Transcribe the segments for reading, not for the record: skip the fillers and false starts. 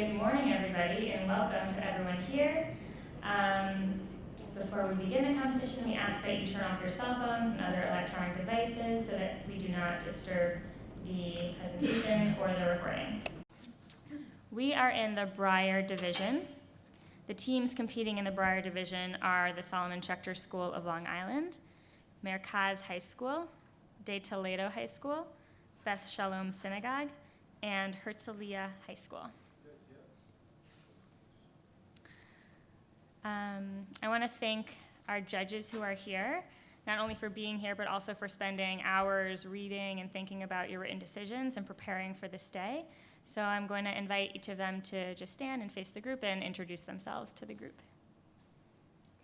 good morning, everybody, and welcome to everyone here. Before we begin the competition, we ask that you turn off your cell phones and other electronic devices so that we do not disturb the presentation or the recording. We are in the Breyer division. The teams competing in the Breyer division are the Solomon Schechter School of Long Island, Merkaz High School, De Toledo High School, Beth Shalom Synagogue, and Herzliya High School. I want to thank our judges who are here, not only for being here, but also for spending hours reading and thinking about your written decisions and preparing for this day. So I'm going to invite each of them to just stand and face the group and introduce themselves to the group.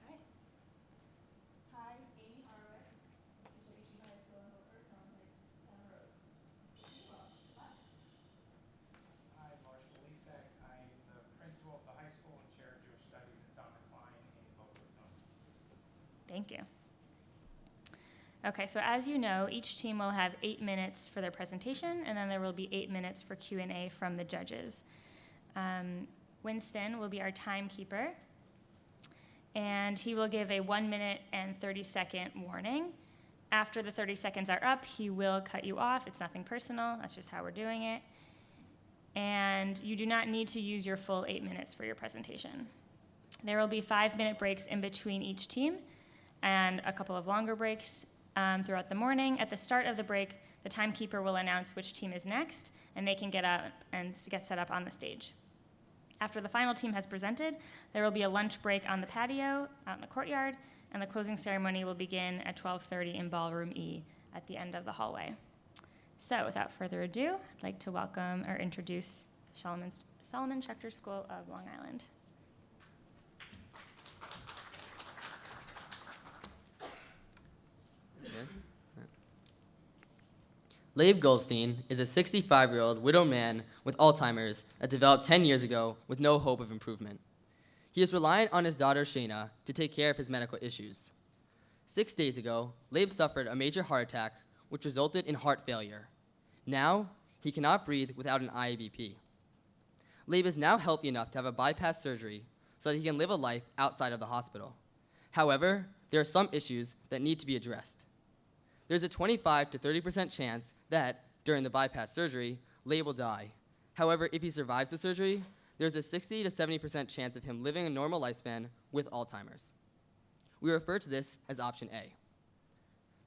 Okay. Hi, Amy Horowitz, teacher at High School in Hooper, down the road. Hi, Marshall Lisak. I'm the principal of the high school and chair of Jewish Studies at Donna Klein in Boca Raton. Thank you. Okay, so as you know, each team will have 8 minutes for their presentation, and then there will be 8 minutes for Q&A from the judges. Winston will be our timekeeper, and he will give a 1 minute and 30-second warning. After the 30 seconds are up, he will cut you off. It's nothing personal. That's just how we're doing it. And you do not need to use your full 8 minutes for your presentation. There will be 5-minute breaks in between each team and a couple of longer breaks throughout the morning. At the start of the break, the timekeeper will announce which team is next, and they can get up and get set up on the stage. After the final team has presented, there will be a lunch break on the patio out in the courtyard, and the closing ceremony will begin at 12:30 in Ballroom E at the end of the hallway. So without further ado, I'd like to welcome or introduce Solomon Schechter School of Long Island. Leib is a 65-year-old widowed man with Alzheimer's that developed 10 years ago with no hope of improvement. He is reliant on his daughter Shayna to take care of his medical issues. 6 days ago, Leib suffered a major heart attack, which resulted in heart failure. Now, he cannot breathe without an IABP. Leib is now healthy enough to have a bypass surgery so that he can live a life outside of the hospital. However, there are some issues that need to be addressed. There's a 25 to 30% chance that, during the bypass surgery, Leib will die. However, if he survives the surgery, there's a 60 to 70% chance of him living a normal lifespan with Alzheimer's. We refer to this as option A.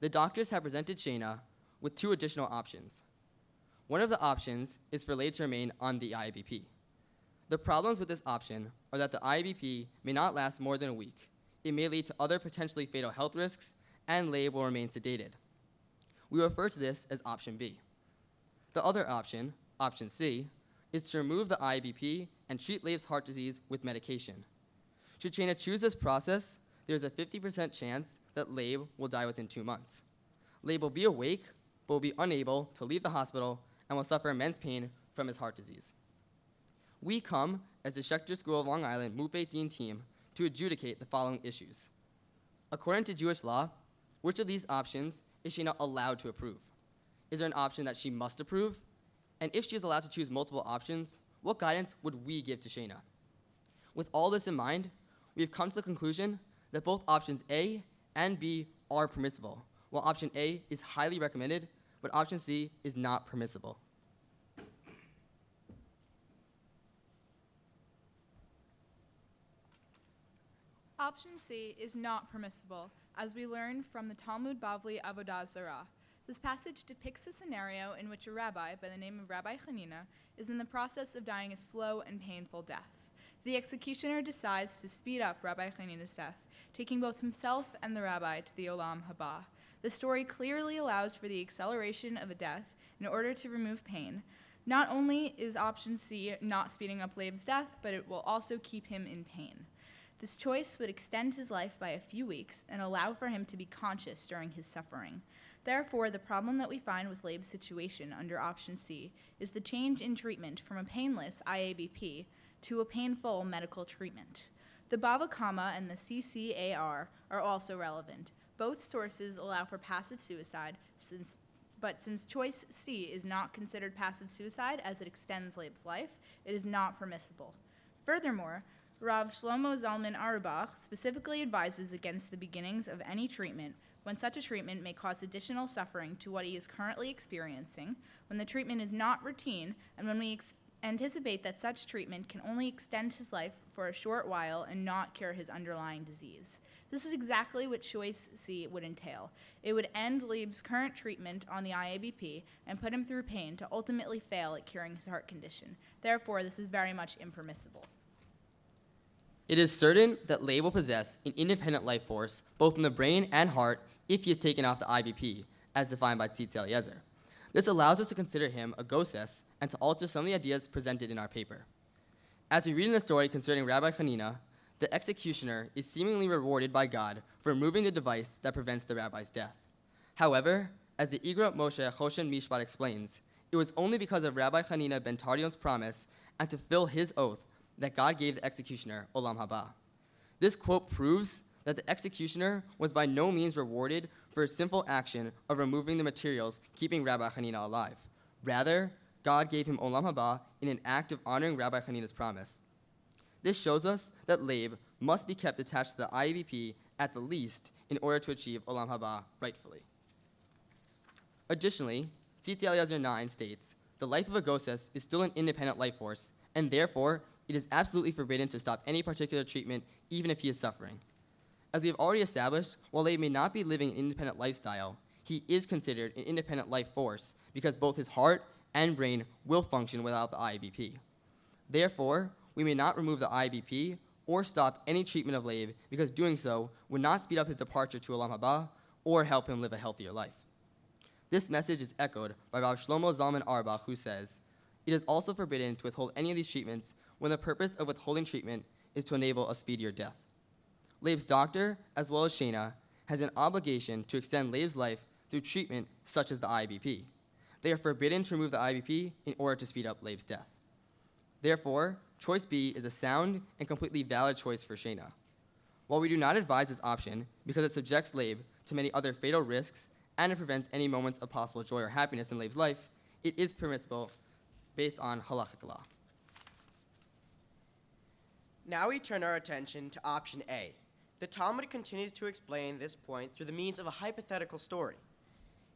The doctors have presented Shayna with 2 additional options. One of the options is for Leib to remain on the IABP. The problems with this option are that the IABP may not last more than a week. It may lead to other potentially fatal health risks, and Leib will remain sedated. We refer to this as option B. The other option, option C, is to remove the IABP and treat Leib's heart disease with medication. Should Shayna choose this process, there's a 50% chance that Leib will die within 2 months. Leib will be awake, but will be unable to leave the hospital and will suffer immense pain from his heart disease. We come as the Schechter School of Long Island Moot Beit Din team to adjudicate the following issues. According to Jewish law, which of these options is Shayna allowed to approve? Is there an option that she must approve? And if she is allowed to choose multiple options, what guidance would we give to Shayna? With all this in mind, we have come to the conclusion that both options A and B are permissible, while option A is highly recommended, but option C is not permissible. Option C is not permissible, as we learn from the Talmud Bavli Avodah Zarah. This passage depicts a scenario in which a rabbi by the name of Rabbi Hanina is in the process of dying a slow and painful death. The executioner decides to speed up Rabbi Hanina's death, taking both himself and the rabbi to the Olam Haba. The story clearly allows for the acceleration of a death in order to remove pain. Not only is option C not speeding up Leib's death, but it will also keep him in pain. This choice would extend his life by a few weeks and allow for him to be conscious during his suffering. Therefore, the problem that we find with Leib's situation under option C is the change in treatment from a painless IABP to a painful medical treatment. The Bava Kama and the CCAR are also relevant. Both sources allow for passive suicide, since but since choice C is not considered passive suicide as it extends Leib's life, it is not permissible. Furthermore, Rav Shlomo Zalman Auerbach specifically advises against the beginnings of any treatment when such a treatment may cause additional suffering to what he is currently experiencing, when the treatment is not routine, and when we anticipate that such treatment can only extend his life for a short while and not cure his underlying disease. This is exactly what choice C would entail. It would end Leib's current treatment on the IABP and put him through pain to ultimately fail at curing his heart condition. Therefore, this is very much impermissible. It is certain that Leib will possess an independent life force, both in the brain and heart, if he is taken off the IBP, as defined by Tzitz Eliezer. This allows us to consider him a goses and to alter some of the ideas presented in our paper. As we read in the story concerning Rabbi Hanina, the executioner is seemingly rewarded by God for removing the device that prevents the rabbi's death. However, as the Igra Moshe Choshen Mishpat explains, it was only because of Rabbi Hanina ben Tardion's promise and to fill his oath that God gave the executioner Olam Haba. This quote proves that the executioner was by no means rewarded for a simple action of removing the materials keeping Rabbi Hanina alive. Rather, God gave him Olam Haba in an act of honoring Rabbi Hanina's promise. This shows us that Leib must be kept attached to the IABP at the least in order to achieve Olam Haba rightfully. Additionally, Tzitz Eliezer 9 states, the life of a goses is still an independent life force, and therefore, it is absolutely forbidden to stop any particular treatment, even if he is suffering. As we have already established, while Leib may not be living an independent lifestyle, he is considered an independent life force because both his heart and brain will function without the IABP. Therefore, we may not remove the IABP or stop any treatment of Leib because doing so would not speed up his departure to Olam Haba or help him live a healthier life. This message is echoed by Rav Shlomo Zalman Auerbach, who says, it is also forbidden to withhold any of these treatments when the purpose of withholding treatment is to enable a speedier death. Leib's doctor, as well as Shayna, has an obligation to extend Leib's life through treatment such as the IABP. They are forbidden to remove the IABP in order to speed up Leib's death. Therefore, choice B is a sound and completely valid choice for Shayna. While we do not advise this option because it subjects Leib to many other fatal risks and it prevents any moments of possible joy or happiness in Leib's life, it is permissible based on halachic law. Now we turn our attention to option A. The Talmud continues to explain this point through the means of a hypothetical story.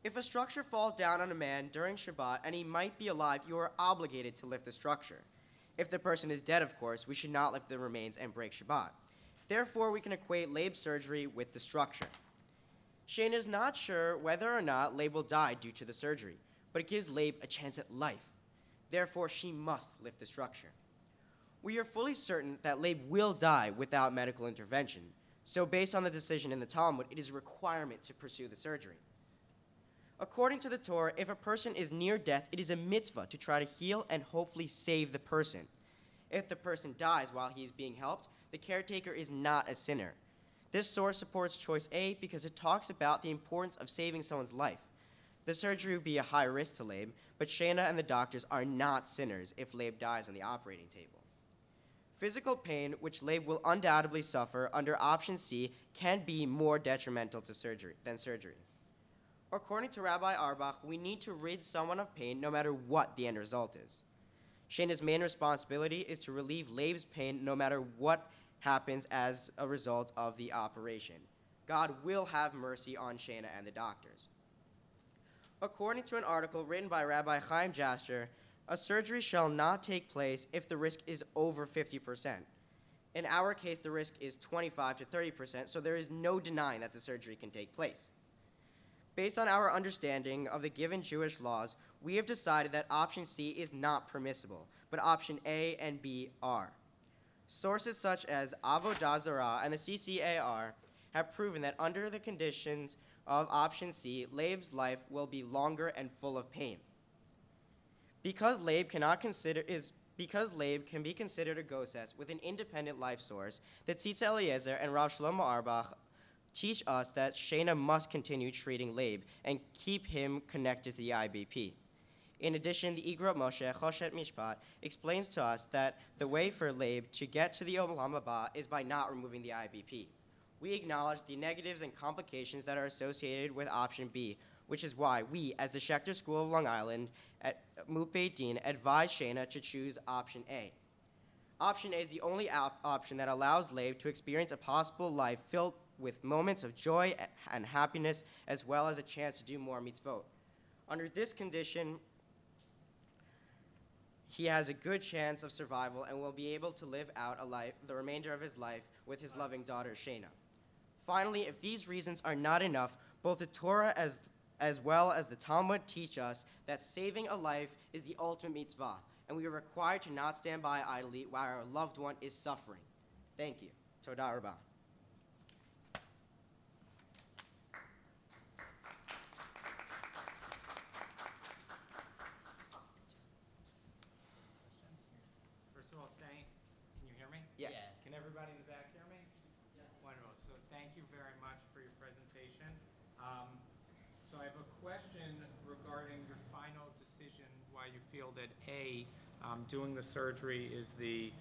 If a structure falls down on a man during Shabbat and he might be alive, you are obligated to lift the structure. If the person is dead, of course, we should not lift the remains and break Shabbat. Therefore, we can equate Leib's surgery with the structure. Shayna is not sure whether or not Leib will die due to the surgery, but it gives Leib a chance at life. Therefore, she must lift the structure. We are fully certain that Leib will die without medical intervention, so based on the decision in the Talmud, it is a requirement to pursue the surgery. According to the Torah, if a person is near death, it is a mitzvah to try to heal and hopefully save the person. If the person dies while he is being helped, the caretaker is not a sinner. This source supports choice A because it talks about the importance of saving someone's life. The surgery would be a high risk to Leib, but Shayna and the doctors are not sinners if Leib dies on the operating table. Physical pain, which Leib will undoubtedly suffer under option C, can be more detrimental to surgery. According to Rabbi Auerbach, we need to rid someone of pain no matter what the end result is. Shayna's main responsibility is to relieve Leib's pain no matter what happens as a result of the operation. God will have mercy on Shayna and the doctors. According to an article written by Rabbi Chaim Jasher, a surgery shall not take place if the risk is over 50%. In our case, the risk is 25 to 30%, so there is no denying that the surgery can take place. Based on our understanding of the given Jewish laws, we have decided that option C is not permissible, but option A and B are. Sources such as Avodah Zarah and the CCAR have proven that under the conditions of option C, Leib's life will be longer and full of pain. Because Leib can be considered a goses with an independent life source, the Tzitz Eliezer and Rav Shlomo Auerbach teach us that Shayna must continue treating Leib and keep him connected to the IBP. In addition, the Igra Moshe Choshen Mishpat explains to us that the way for Leib to get to the Olam Haba is by not removing the IBP. We acknowledge the negatives and complications that are associated with option B, which is why we, as the Schechter School of Long Island at Moot Beit Din, advise Shayna to choose option A. Option A is the only option that allows Leib to experience a possible life filled with moments of joy and happiness, as well as a chance to do more mitzvot. Under this condition, he has a good chance of survival and will be able to live out the remainder of his life with his loving daughter, Shayna. Finally, if these reasons are not enough, both the Torah as well as the Talmud teach us that saving a life is the ultimate mitzvah, and we are required to not stand by idly while our loved one is suffering. Thank you. Toda Rabah. First of all, can you hear me? Yeah. Can everybody in the back hear me? Yes. Wonderful. So thank you very much for your presentation. So I have a question regarding your final decision, why you feel that A, doing the surgery is the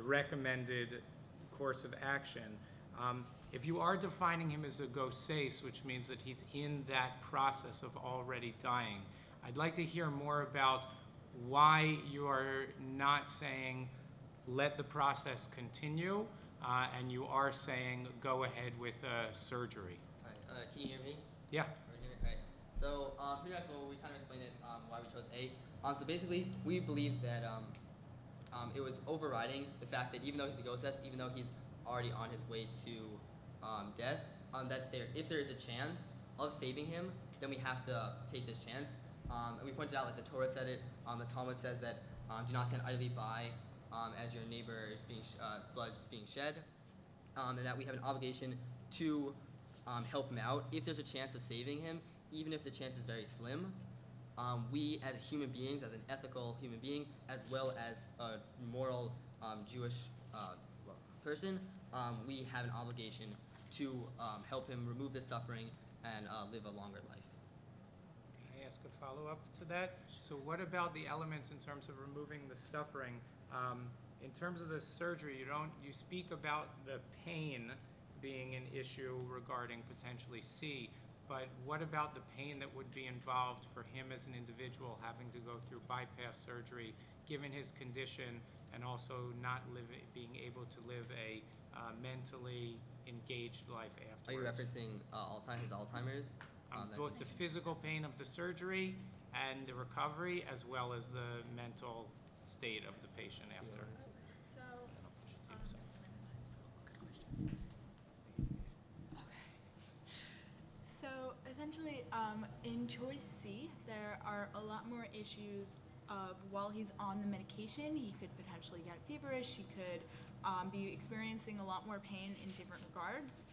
recommended course of action. If you are defining him as a goses, which means that he's in that process of already dying, I'd like to hear more about why you are not saying let the process continue, and you are saying go ahead with surgery. All right, can you hear me? Yeah. Right. So pretty much we kind of explained it why we chose A. So basically, we believe that it was overriding the fact that even though he's a ghost, even though he's already on his way to death, that if there is a chance of saving him, then we have to take this chance. And we pointed out, like the Torah said it, the Talmud says that do not stand idly by as your neighbor is being blood is being shed, and that we have an obligation to help him out if there's a chance of saving him, even if the chance is very slim. We, as human beings, as an ethical human being, as well as a moral Jewish person, we have an obligation to help him remove the suffering and live a longer life. Can I ask a follow-up to that? So what about the elements in terms of removing the suffering? In terms of the surgery, you speak about the pain being an issue regarding potentially C, but what about the pain that would be involved for him as an individual having to go through bypass surgery, given his condition, and also not being able to live a mentally engaged life afterwards? Are you referencing his Alzheimer's? Both the physical pain of the surgery and the recovery, as well as the mental state of the patient after. So essentially, in choice C, there are a lot more issues of while he's on the medication, he could potentially get feverish, he could be experiencing a lot more pain in different regards.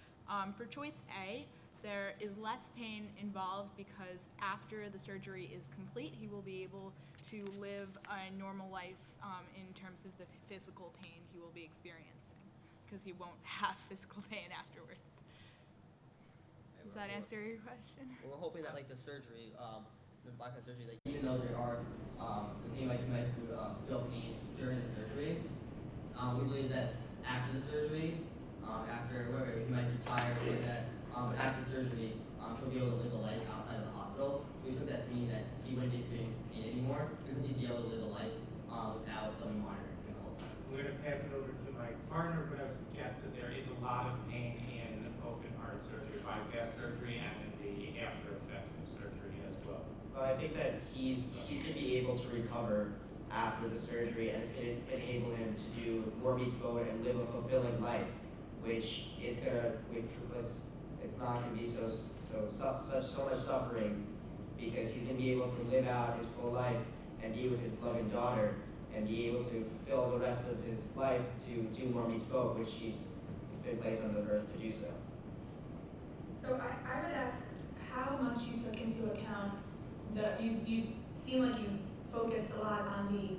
For choice A, there is less pain involved because after the surgery is complete, he will be able to live a normal life in terms of the physical pain he will be experiencing, because he won't have physical pain afterwards. Does that answer your question? We're hoping that, like the surgery, the bypass surgery, that even though there are the pain you might feel pain during the surgery, we believe that after the surgery, he might be tired or like that, but after surgery, he'll be able to live a life outside of the hospital. We took that to mean that he wouldn't experience pain anymore because he'd be able to live a life without someone monitoring him the whole time. We're going to pass it over to my partner, but I would suggest that there is a lot of pain in open heart surgery, bypass surgery, and in the after effects of surgery as well. Well, I think that he's going to be able to recover after the surgery, and it's going to enable him to do more mitzvot and live a fulfilling life, which is going to, it's not going to be so much suffering, because he's going to be able to live out his full life and be with his loving daughter and be able to fulfill the rest of his life to do more mitzvot, which he's been placed on the earth to do so. So I would ask how much you took into account you seem like you focused a lot on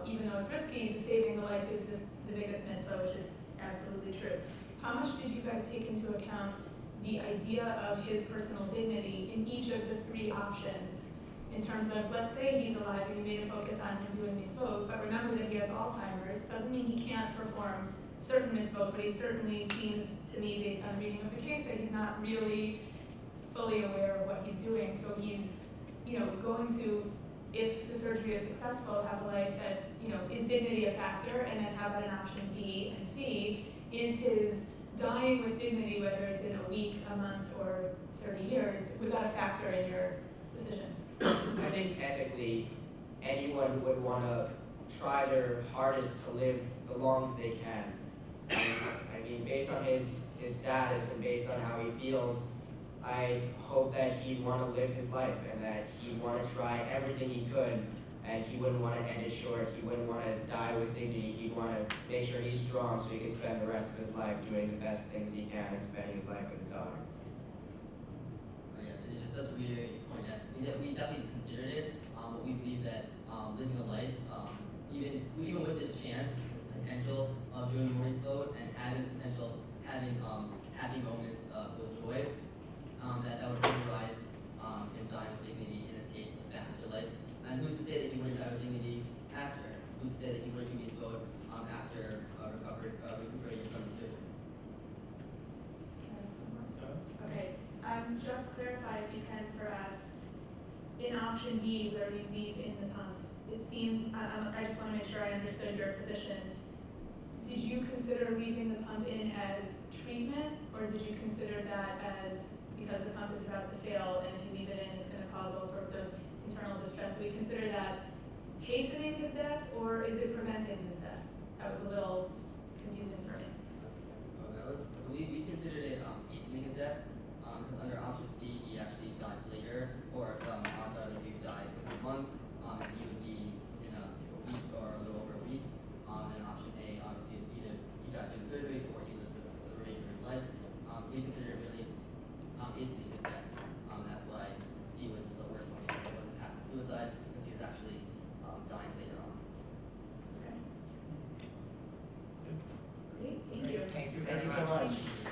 even though it's risky, saving the life is the biggest mitzvah, which is absolutely true. How much did you guys take into account the idea of his personal dignity in each of the three options? In terms of, let's say he's alive and you made a focus on him doing mitzvot, but remember that he has Alzheimer's, doesn't mean he can't perform certain mitzvot, but he certainly seems to me, based on the reading of the case, that he's not really fully aware of what he's doing. So he's, going to, if the surgery is successful, have a life that, is dignity a factor? And then how about in options B and C? Is his dying with dignity, whether it's in a week, a month, or 30 years, was that a factor in your decision? I think ethically, anyone would want to try their hardest to live the longest they can. I mean, based on his status and based on how he feels, I hope that he'd want to live his life and that he'd want to try everything he could, and he wouldn't want to end it short. He wouldn't want to die with dignity. He'd want to make sure he's strong so he can spend the rest of his life doing the best things he can and spending his life with his daughter. Yes, it is just to reiterate his point that we definitely considered it, but we believe that living a life, even with this chance, this potential of doing morning's vote and having potential, having happy moments filled joy, that would override him dying with dignity, in his case, a faster life. And who's to say that he wouldn't die with dignity after? Who's to say that he wouldn't do his vote after recuperating from the surgery? Okay, just clarify if you can for us, in option B, where you leave in the pump, it seems, I just want to make sure I understood your position. Did you consider leaving the pump in as treatment, or did you consider that as, because the pump is about to fail, and if you leave it in, it's going to cause all sorts of internal distress? Do we consider that hastening his death, or is it preventing his death? That was a little confusing for me. So we considered it hastening his death, because under option C, he actually dies later, or if outside of you die within a month, he would be in a week or a little over a week. And option A, obviously, is either he dies during surgery or he lives the remainder of his life. So we considered it really hastening his death. That's why C was the worst one, because it wasn't passive suicide, because he was actually dying later on. Okay. Great, thank you. Thank you Thank very you so much. much.